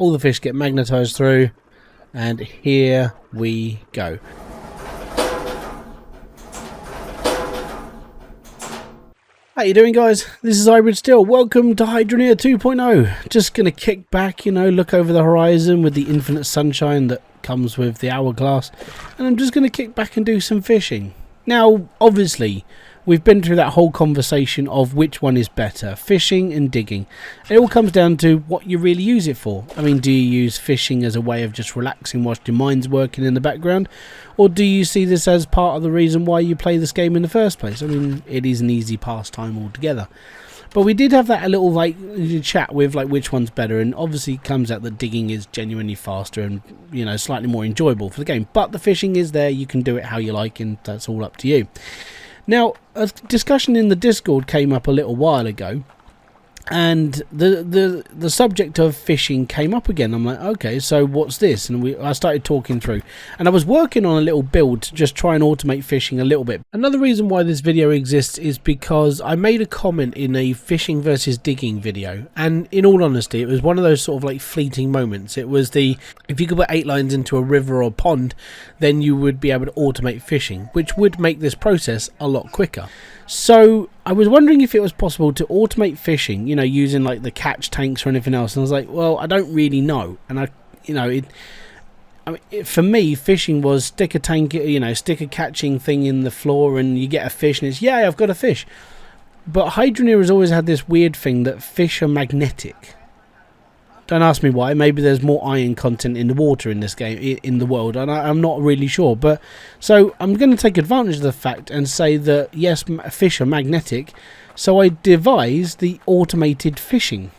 all the fish get magnetized through, and here we go. How you doing, guys? This is Hybridsteel. Welcome to Hydroneer 2.0. Just going to kick back, look over the horizon with the infinite sunshine that comes with the hourglass, and I'm just going to kick back and do some fishing. Now, obviously, we've been through that whole conversation of which one is better, fishing and digging. It all comes down to what you really use it for. I mean, do you use fishing as a way of just relaxing whilst your mind's working in the background? Or do you see this as part of the reason why you play this game in the first place? I mean, it is an easy pastime altogether. But we did have that a little chat with which one's better, and obviously it comes out that digging is genuinely faster and slightly more enjoyable for the game. But the fishing is there, you can do it how you like, and that's all up to you. Now, a discussion in the Discord came up a little while ago, and the subject of fishing came up again. I'm like, okay, so what's this? And I started talking through, and I was working on a little build to just try and automate fishing a little bit. Another reason why this video exists is because I made a comment in a fishing versus digging video, and in all honesty, it was one of those sort of fleeting moments. It was if you could put 8 lines into a river or pond, then you would be able to automate fishing, which would make this process a lot quicker. So I was wondering if it was possible to automate fishing, using the catch tanks or anything else. And I was like, well, I don't really know. And for me, fishing was stick a catching thing in the floor and you get a fish and it's, yeah, I've got a fish. But Hydroneer has always had this weird thing that fish are magnetic. Don't ask me why. Maybe there's more iron content in the water in this game, in the world, and I'm not really sure. But so I'm going to take advantage of the fact and say that yes, fish are magnetic. So I devised the automated fishing.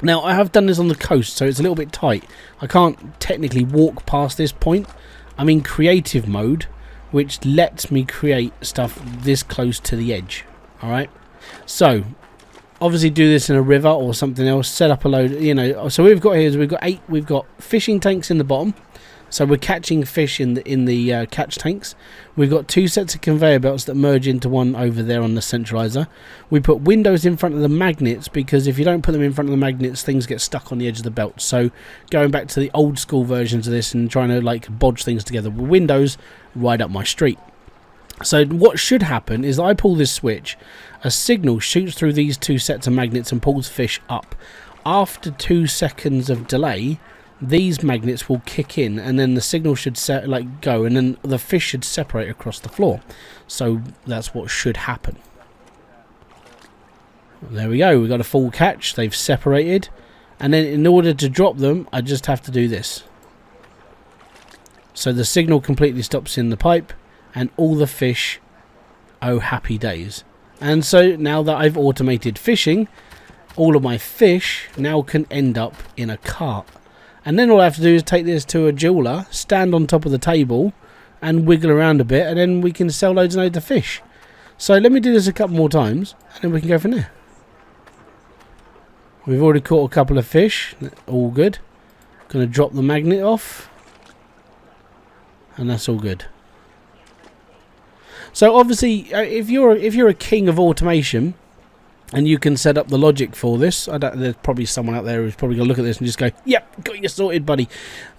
Now I have done this on the coast, so it's a little bit tight. I can't technically walk past this point. I'm in creative mode, which lets me create stuff this close to the edge. All right, so. Obviously do this in a river or something else, set up a load, so we've got we've got fishing tanks in the bottom, so we're catching fish in the catch tanks. We've got 2 sets of conveyor belts that merge into one over there on the centralizer. We put windows in front of the magnets, because if you don't put them in front of the magnets, things get stuck on the edge of the belt. So going back to the old school versions of this and trying to bodge things together with windows right up my street. So what should happen is I pull this switch, a signal shoots through these 2 sets of magnets and pulls fish up. After 2 seconds of delay, these magnets will kick in, and then the signal should go, and then the fish should separate across the floor. So that's what should happen. There we go, we've got a full catch, they've separated, and then in order to drop them, I just have to do this. So the signal completely stops in the pipe, and all the fish, oh happy days. And so now that I've automated fishing, all of my fish now can end up in a cart. And then all I have to do is take this to a jeweler, stand on top of the table and wiggle around a bit, and then we can sell loads and loads of fish. So let me do this a couple more times and then we can go from there. We've already caught a couple of fish, all good. Gonna drop the magnet off, and that's all good. So obviously, if you're a king of automation, and you can set up the logic for this, there's probably someone out there who's probably going to look at this and just go, yep, got you sorted, buddy.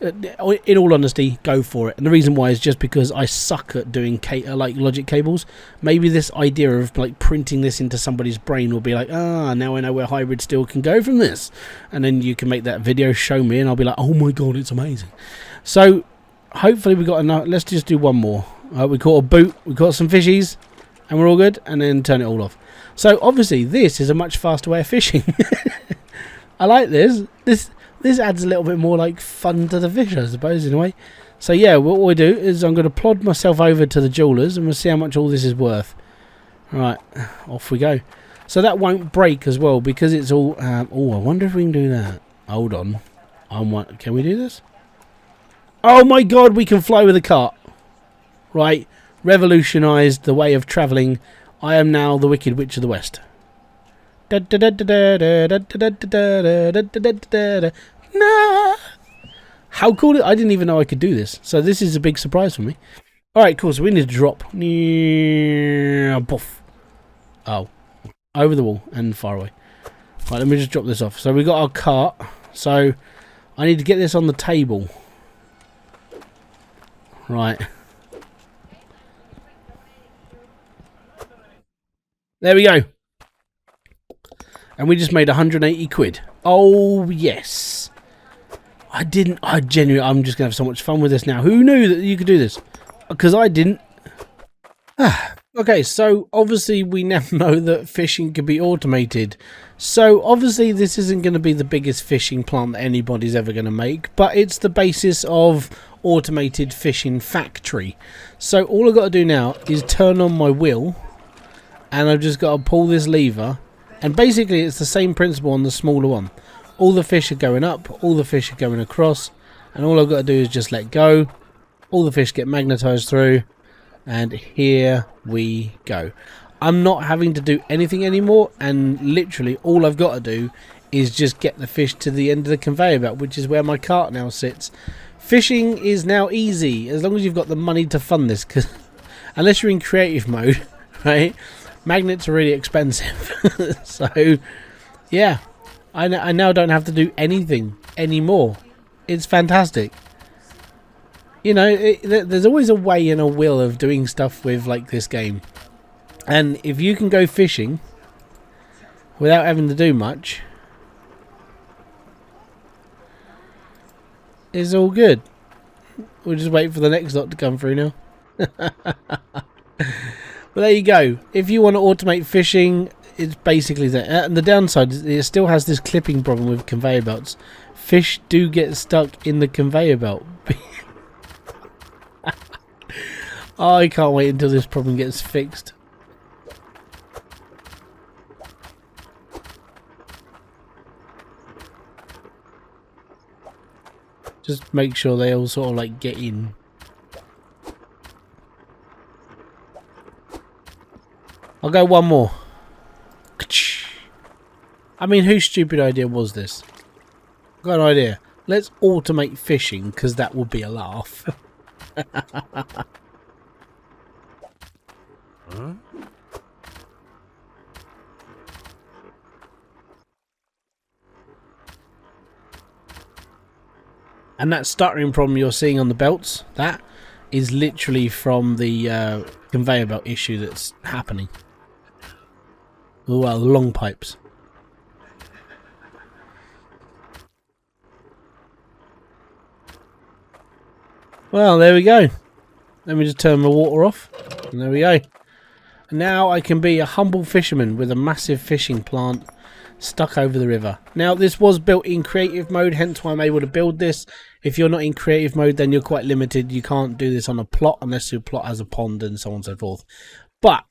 In all honesty, go for it. And the reason why is just because I suck at doing logic cables. Maybe this idea of printing this into somebody's brain will be like, now I know where Hybridsteel can go from this. And then you can make that video, show me, and I'll be like, oh my god, it's amazing. So hopefully we got enough. Let's just do one more. We caught a boot, we caught some fishies, and we're all good, and then turn it all off. So obviously this is a much faster way of fishing. I like this. This adds a little bit more fun to the fish, I suppose, in a way. So yeah, what we do is I'm going to plod myself over to the jewelers and we'll see how much all this is worth. Alright, off we go. So that won't break as well because it's all... oh, I wonder if we can do that. Hold on. Can we do this? Oh my god, we can fly with a cart. Right, revolutionised the way of travelling. I am now the Wicked Witch of the West. Nah. How cool! I didn't even know I could do this. So this is a big surprise for me. Alright, cool, so we need to drop. Poof. Oh. Over the wall and far away. Right, let me just drop this off. So we got our cart. So I need to get this on the table. Right. There we go. And we just made 180 quid. Oh, yes. I genuinely, I'm just going to have so much fun with this now. Who knew that you could do this? Because I didn't. Okay, so obviously we now know that fishing can be automated. So obviously this isn't going to be the biggest fishing plant that anybody's ever going to make, but it's the basis of automated fishing factory. So all I've got to do now is turn on my wheel, and I've just got to pull this lever, and basically it's the same principle on the smaller one. All the fish are going up, all the fish are going across, and all I've got to do is just let go. All the fish get magnetized through, and here we go. I'm not having to do anything anymore, and literally all I've got to do is just get the fish to the end of the conveyor belt, which is where my cart now sits. Fishing is now easy, as long as you've got the money to fund this, because unless you're in creative mode, right, magnets are really expensive. So, yeah, I now don't have to do anything anymore. It's fantastic. You know, there's always a way and a will of doing stuff with, like, this game. And if you can go fishing without having to do much, it's all good. We'll just wait for the next lot to come through now. But there you go. If you want to automate fishing, it's basically that. And the downside is it still has this clipping problem with conveyor belts. Fish do get stuck in the conveyor belt. I can't wait until this problem gets fixed. Just make sure they all sort of like get in. I'll go one more. I mean, whose stupid idea was this? I've got an idea. Let's automate fishing, because that would be a laugh. Huh? And that stuttering problem you're seeing on the belts, that is literally from the conveyor belt issue that's happening. Well, long pipes. Well, there we go. Let me just turn my water off. And there we go. And now I can be a humble fisherman with a massive fishing plant stuck over the river. Now, this was built in creative mode, hence why I'm able to build this. If you're not in creative mode, then you're quite limited. You can't do this on a plot unless your plot has a pond and so on and so forth. But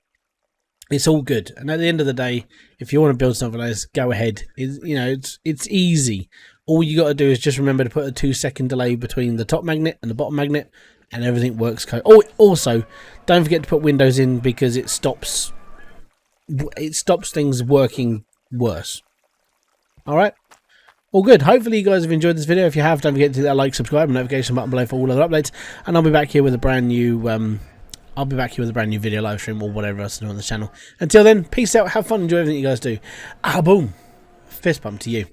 it's all good. And at the end of the day, if you want to build something like this, go ahead. It's easy. All you got to do is just remember to put a 2-second delay between the top magnet and the bottom magnet, and everything works. Oh, also, don't forget to put windows in, because it stops things working worse. Alright, all good. Hopefully you guys have enjoyed this video. If you have, don't forget to hit that like, subscribe, and notification button below for all other updates, and I'll be back here with a brand new video, live stream, or whatever else to do on the channel. Until then, peace out, have fun, enjoy everything you guys do. Ah, boom, fist bump to you.